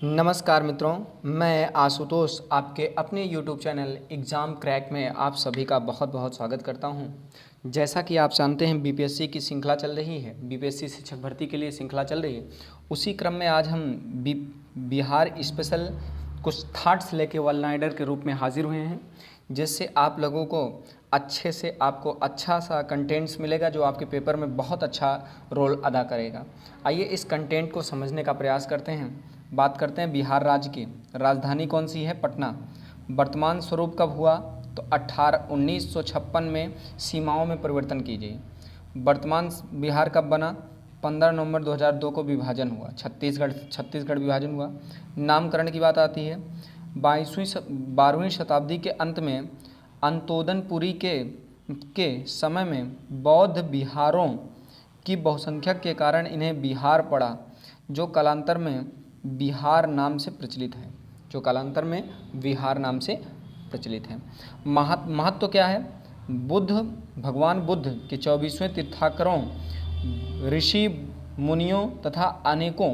नमस्कार मित्रों, मैं आशुतोष आपके अपने YouTube चैनल एग्ज़ाम क्रैक में आप सभी का बहुत बहुत स्वागत करता हूं। जैसा कि आप जानते हैं बीपीएससी की श्रृंखला चल रही है, बीपीएससी शिक्षक भर्ती के लिए श्रृंखला चल रही है। उसी क्रम में आज हम बिहार स्पेशल कुछ थॉट्स लेके वन लाइनर के रूप में हाजिर हुए हैं, जिससे आप लोगों को अच्छे से आपको अच्छा सा कंटेंट्स मिलेगा जो आपके पेपर में बहुत अच्छा रोल अदा करेगा। आइए इस कंटेंट को समझने का प्रयास करते हैं। बात करते हैं बिहार राज्य की। राजधानी कौन सी है? पटना। वर्तमान स्वरूप कब हुआ? तो 1956 में सीमाओं में परिवर्तन कीजिए। वर्तमान बिहार कब बना? 15 नवंबर 2002 को विभाजन हुआ। छत्तीसगढ़ विभाजन हुआ। नामकरण की बात आती है। 12वीं शताब्दी के अंत में अंतोदनपुरी के समय में बौद्ध बिहारों की बहुसंख्यक के कारण इन्हें बिहार पड़ा, जो कालांतर में बिहार नाम से प्रचलित है। महत्व क्या है? भगवान बुद्ध के 24वें तीर्थंकरों, ऋषि मुनियों तथा अनेकों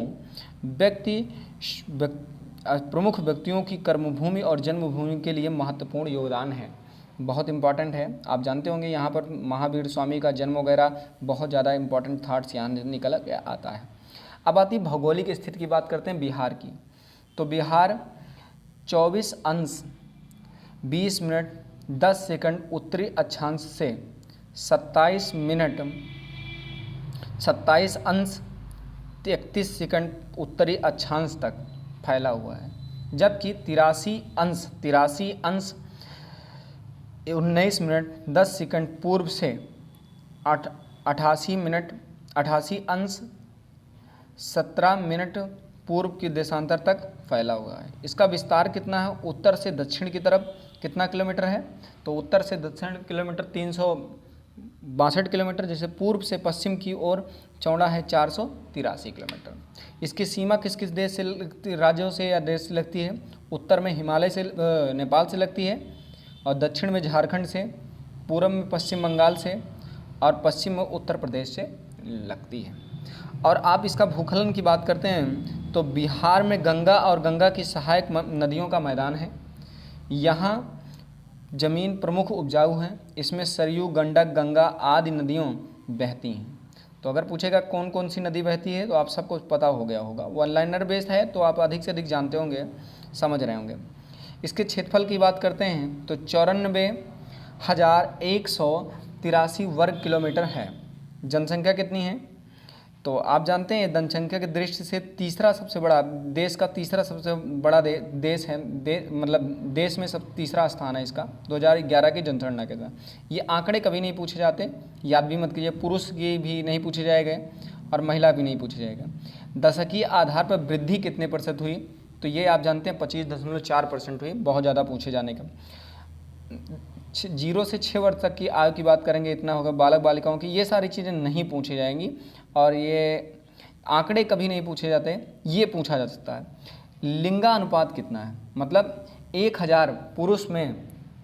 प्रमुख व्यक्तियों की कर्मभूमि और जन्मभूमि के लिए महत्वपूर्ण योगदान है। बहुत इंपॉर्टेंट है। आप जानते होंगे यहाँ पर महावीर स्वामी का जन्म वगैरह बहुत ज़्यादा इंपॉर्टेंट थाट्स यहाँ निकल के आता है। अब आती भौगोलिक स्थिति की बात करते हैं बिहार की। तो बिहार 24 अंश 20 मिनट 10 सेकंड उत्तरी अक्षांश से 27 अंश 33 सेकंड उत्तरी अक्षांश तक फैला हुआ है, जबकि 83 अंश 19 मिनट 10 सेकंड पूर्व से 88 अंश 17 मिनट पूर्व की देशांतर तक फैला हुआ है। इसका विस्तार कितना है? उत्तर से दक्षिण की तरफ कितना किलोमीटर है? तो उत्तर से दक्षिण किलोमीटर 362 किलोमीटर, जैसे पूर्व से पश्चिम की ओर चौड़ा है 483 किलोमीटर। इसकी सीमा किस किस देश से, राज्यों से या देश से लगती है? उत्तर में हिमालय से, नेपाल से लगती है, और दक्षिण में झारखंड से, पूर्व में पश्चिम बंगाल से, और पश्चिम में उत्तर प्रदेश से लगती है। और आप इसका भूखलन की बात करते हैं तो बिहार में गंगा और गंगा की सहायक नदियों का मैदान है। यहाँ जमीन प्रमुख उपजाऊ है। इसमें सरयू, गंडक, गंगा आदि नदियों बहती हैं। तो अगर पूछेगा कौन कौन सी नदी बहती है तो आप सबको पता हो गया होगा। वन लाइनर बेस्ड है तो आप अधिक से अधिक जानते होंगे, समझ रहे होंगे। इसके क्षेत्रफल की बात करते हैं तो 94,183 वर्ग किलोमीटर है। जनसंख्या कितनी है? तो आप जानते हैं जनसंख्या की दृष्टि से देश का तीसरा सबसे बड़ा देश है। मतलब देश में तीसरा स्थान है इसका 2011 की जनगणना के द्वारा। ये आंकड़े कभी नहीं पूछे जाते, याद भी मत कीजिए। पुरुष की भी नहीं पूछे जाएंगे और महिला भी नहीं पूछे जाएगा। दशकीय आधार पर वृद्धि कितने प्रतिशत हुई? तो ये आप जानते हैं 25.4% हुई। बहुत ज़्यादा पूछे जाने का। 0 से 6 वर्ष तक की आयु की बात करेंगे, इतना होगा। बालक बालिकाओं की ये सारी चीज़ें नहीं पूछी जाएंगी, और ये आंकड़े कभी नहीं पूछे जाते। ये पूछा जा सकता है लिंगानुपात कितना है, मतलब 1000 पुरुष में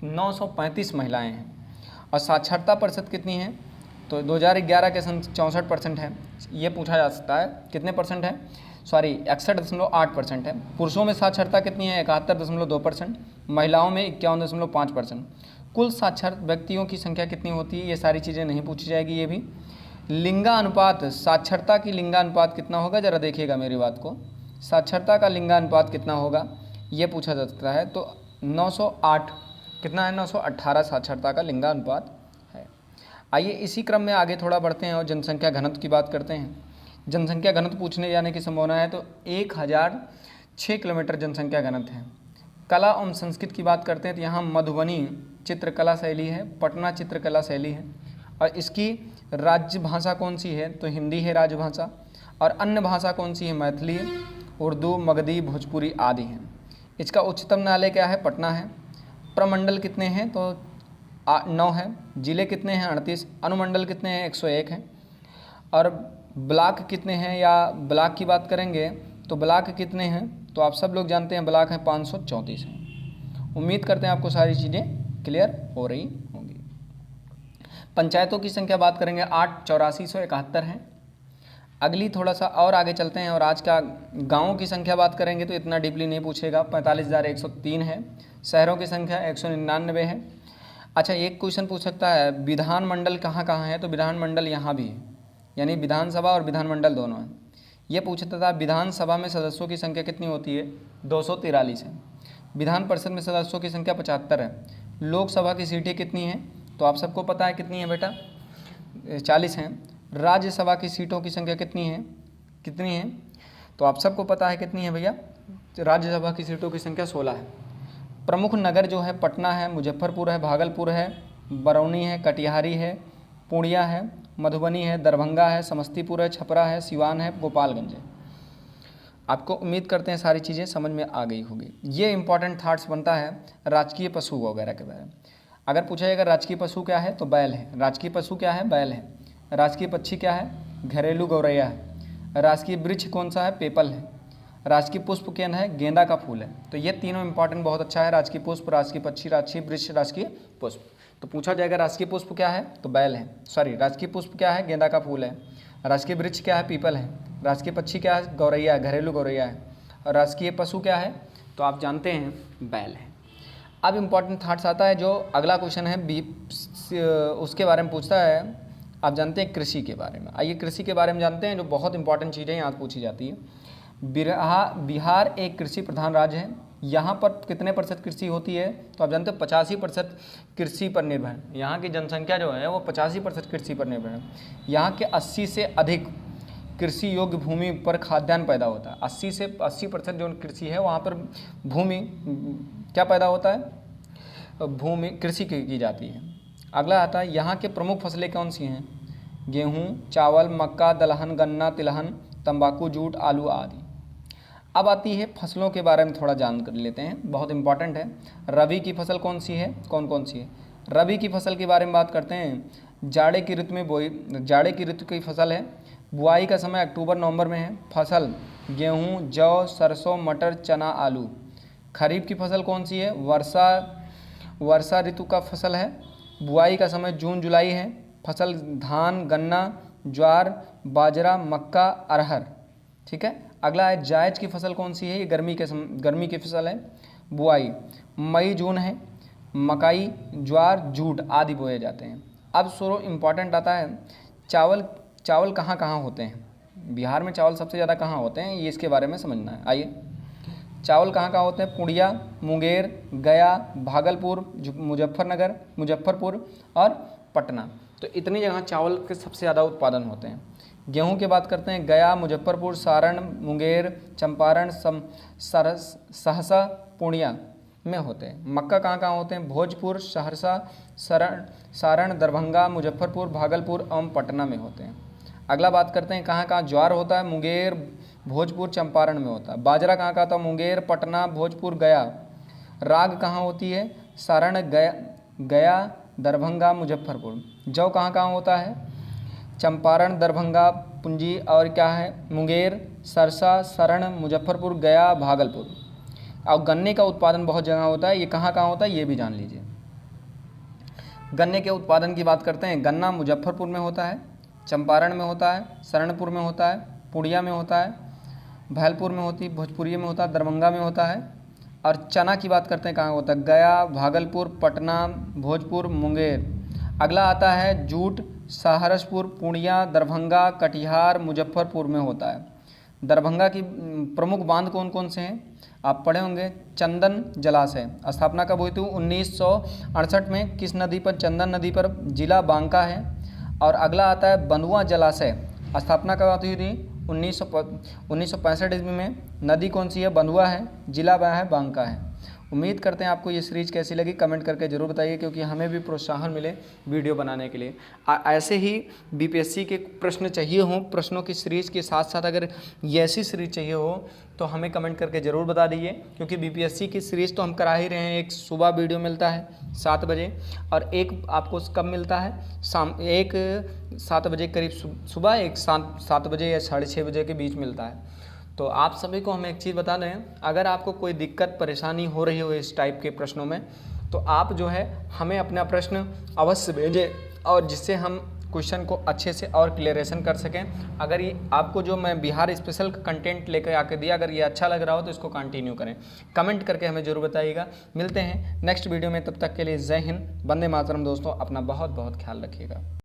935 महिलाएं हैं। और साक्षरता प्रतिशत कितनी है? तो 2011 के सन 64% है। ये पूछा जा सकता है कितने परसेंट है? 61.8% है। पुरुषों में साक्षरता कितनी है? 71.2%। महिलाओं में 51.5%। कुल साक्षर व्यक्तियों की संख्या कितनी होती है? ये सारी चीज़ें नहीं पूछी जाएगी। ये भी लिंगानुपात, साक्षरता की लिंगानुपात कितना होगा? ज़रा देखिएगा मेरी बात को। साक्षरता का लिंगानुपात कितना होगा ये पूछा जा सकता है। तो 908 कितना है? 918 साक्षरता का लिंगानुपात है। आइए इसी क्रम में आगे थोड़ा बढ़ते हैं और जनसंख्या घनत्व की बात करते हैं। जनसंख्या घनत्व पूछने जाने की संभावना है। तो 1006 किलोमीटर जनसंख्या घनत्व है। कला एवं संस्कृति की बात करते हैं तो यहाँ मधुबनी चित्रकला शैली है, पटना चित्रकला शैली है। और इसकी राज्य भाषा कौन सी है? तो हिंदी है राजभाषा। और अन्य भाषा कौन सी है? मैथिली, उर्दू, मगधी, भोजपुरी आदि हैं। इसका उच्चतम न्यायालय क्या है? पटना है। प्रमंडल कितने हैं? तो 9 है। जिले कितने हैं? 38। अनुमंडल कितने हैं? 101 हैं। और ब्लॉक कितने हैं, या ब्लॉक की बात करेंगे तो ब्लॉक कितने हैं? तो आप सब लोग जानते हैं ब्लॉक हैं 534 हैं। उम्मीद करते हैं आपको सारी चीज़ें क्लियर हो रही होंगी। पंचायतों की संख्या बात करेंगे 8 8471 है। अगली थोड़ा सा और आगे चलते हैं और आज का गांवों की संख्या बात करेंगे तो इतना डीपली नहीं पूछेगा। 45,103 है। शहरों की संख्या 199 है। अच्छा, एक क्वेश्चन पूछ सकता है विधानमंडल कहाँ कहाँ है, तो विधानमंडल यहाँ भी है, यानी विधानसभा और विधानमंडल दोनों है। ये पूछता था विधानसभा में सदस्यों की संख्या कितनी होती है, 243 है। विधान परिषद में सदस्यों की संख्या 75 है। लोकसभा की सीटें कितनी हैं, तो आप सबको पता है कितनी है बेटा, 40 हैं। राज्यसभा की सीटों की संख्या कितनी है, तो आप सबको पता है कितनी है भैया, राज्यसभा की सीटों की संख्या 16 है। प्रमुख नगर जो है पटना है, मुजफ्फरपुर है, भागलपुर है, बरौनी है, कटिहारी है, पूर्णिया है, मधुबनी है, दरभंगा है, समस्तीपुर है, छपरा है, सिवान है, गोपालगंज है। आपको उम्मीद करते हैं सारी चीज़ें समझ में आ गई होगी। ये इंपॉर्टेंट थॉट्स बनता है राजकीय पशु वगैरह के बारे में। अगर पूछा जाएगा राजकीय पशु क्या है, तो बैल है। राजकीय पशु क्या है, बैल है। राजकीय पक्षी क्या है, घरेलू गौरैया है। राजकीय वृक्ष कौन सा है, पीपल है। राजकीय पुष्प क्या है, गेंदा का फूल है। तो ये तीनों इंपॉर्टेंट बहुत अच्छा है, राजकीय पुष्प, राजकीय पक्षी, राजकीय वृक्ष, राजकीय पुष्प। तो पूछा जाएगा राजकीय पुष्प क्या है, तो बैल है। सॉरी, राजकीय पुष्प क्या है, गेंदा का फूल है। राजकीय वृक्ष क्या है, पीपल है। राजकीय पक्षी क्या है, गौरैया, घरेलू गौरैया है। और राजकीय पशु क्या है, तो आप जानते हैं बैल है। अब इम्पॉर्टेंट थॉट्स आता है जो अगला क्वेश्चन है उसके बारे में पूछता है। आप जानते हैं कृषि के बारे में। आइए कृषि के बारे में जानते हैं, जो बहुत इंपॉर्टेंट चीज़ें यहाँ पूछी जाती है। बिहार एक कृषि प्रधान राज्य है। यहाँ पर कितने % कृषि होती है, तो आप जानते हो 85% कृषि पर निर्भर है। यहाँ की जनसंख्या जो है वो 85% कृषि पर निर्भर है। यहाँ के 80 से अधिक कृषि योग्य भूमि पर खाद्यान्न पैदा होता है। 80 से 80% जो कृषि है वहाँ पर भूमि क्या पैदा होता है, भूमि कृषि की जाती है। अगला आता है यहाँ के प्रमुख फसलें कौन सी हैं, गेहूँ, चावल, मक्का, दलहन, गन्ना, तिलहन, तंबाकू, जूट, आलू आदि। अब आती है फसलों के बारे में थोड़ा जान कर लेते हैं, बहुत इंपॉर्टेंट है। रबी की फसल कौन सी है, कौन कौन सी है। रबी की फसल के बारे में बात करते हैं। जाड़े की ऋतु की फसल है। बुआई का समय अक्टूबर नवंबर में है। फसल गेहूँ, जौ, सरसों, मटर, चना, आलू। खरीफ की फसल कौन सी है, वर्षा ऋतु का फसल है। बुआई का समय जून जुलाई है। फसल धान, गन्ना, ज्वार, बाजरा, मक्का, अरहर। ठीक है। अगला है जायद की फसल कौन सी है, ये गर्मी की फसल है। बुआई मई जून है। मकई, ज्वार, जूट आदि बोए जाते हैं। अब शुरू इम्पॉर्टेंट आता है चावल कहाँ कहाँ होते हैं। बिहार में चावल सबसे ज़्यादा कहाँ होते हैं, ये इसके बारे में समझना है। आइए, चावल कहाँ कहाँ होते हैं, पूर्णिया, मुंगेर, गया, भागलपुर, मुजफ्फरपुर और पटना। तो इतनी जगह चावल के सबसे ज़्यादा उत्पादन होते हैं। गेहूं की बात करते हैं, गया, मुजफ्फरपुर, सारण, मुंगेर, चंपारण, सहरसा, पूर्णिया में होते हैं। मक्का कहाँ कहाँ होते हैं, भोजपुर, सहरसा, सारण, दरभंगा, मुजफ्फरपुर, भागलपुर एवं पटना में होते हैं। अगला बात करते हैं कहाँ कहाँ ज्वार होता है, मुंगेर, भोजपुर, चंपारण में होता है। बाजरा कहाँ कहाँ होता है, मुंगेर, पटना, भोजपुर, गया। राग कहाँ होती है, सारण, गया, दरभंगा, मुजफ्फरपुर। जौ कहाँ कहाँ होता है, चंपारण, दरभंगा, पुंजी और क्या है, मुंगेर, सरसा, सारण, मुजफ्फरपुर, गया, भागलपुर। और गन्ने का उत्पादन बहुत जगह होता है, ये कहाँ कहाँ होता है ये भी जान लीजिए। गन्ने के उत्पादन की बात करते हैं, गन्ना मुजफ्फरपुर में होता है, चंपारण में होता है, सरणपुर में होता है, पूर्णिया में होता है, भैलपुर में होती है, भोजपुरी में होता है, दरभंगा में होता है। और चना की बात करते हैं कहाँ होता है, गया, भागलपुर, पटना, भोजपुर, मुंगेर। अगला आता है जूट, सहारनपुर, पूर्णिया, दरभंगा, कटिहार, मुजफ्फरपुर में होता है। दरभंगा की प्रमुख बांध कौन कौन से हैं, आप पढ़े होंगे। चंदन जलाशय स्थापना कब हुई थी, 1968 में। किस नदी पर, चंदन नदी पर, जिला बांका है। और अगला आता है बंधुआ जलाशय, स्थापना कब हुई थी, 1965 ईस्वी में। नदी कौन सी है, बंधुआ है, जिला है बांका है। उम्मीद करते हैं आपको ये सीरीज कैसी लगी, कमेंट करके ज़रूर बताइए, क्योंकि हमें भी प्रोत्साहन मिले वीडियो बनाने के लिए। ऐसे ही बीपीएससी के प्रश्न चाहिए हों, प्रश्नों की सीरीज के साथ साथ अगर ये ऐसी सीरीज चाहिए हो तो हमें कमेंट करके ज़रूर बता दीजिए, क्योंकि बीपीएससी की सीरीज़ तो हम करा ही रहे हैं। एक सुबह वीडियो मिलता है 7 बजे, और एक आपको कब मिलता है, एक 7 बजे करीब सुबह, एक 7 बजे या 6:30 बजे के बीच मिलता है। तो आप सभी को हम एक चीज़ बता दें, अगर आपको कोई दिक्कत परेशानी हो रही हो इस टाइप के प्रश्नों में, तो आप जो है हमें अपना प्रश्न अवश्य भेजें, और जिससे हम क्वेश्चन को अच्छे से और क्लियरेशन कर सकें। अगर ये आपको जो मैं बिहार स्पेशल कंटेंट लेकर आके दिया, अगर ये अच्छा लग रहा हो तो इसको कंटिन्यू करें। कमेंट करके हमें जरूर बताइएगा। मिलते हैं नेक्स्ट वीडियो में, तब तक के लिए जय हिंद, वंदे मातरम। दोस्तों अपना बहुत बहुत ख्याल रखिएगा।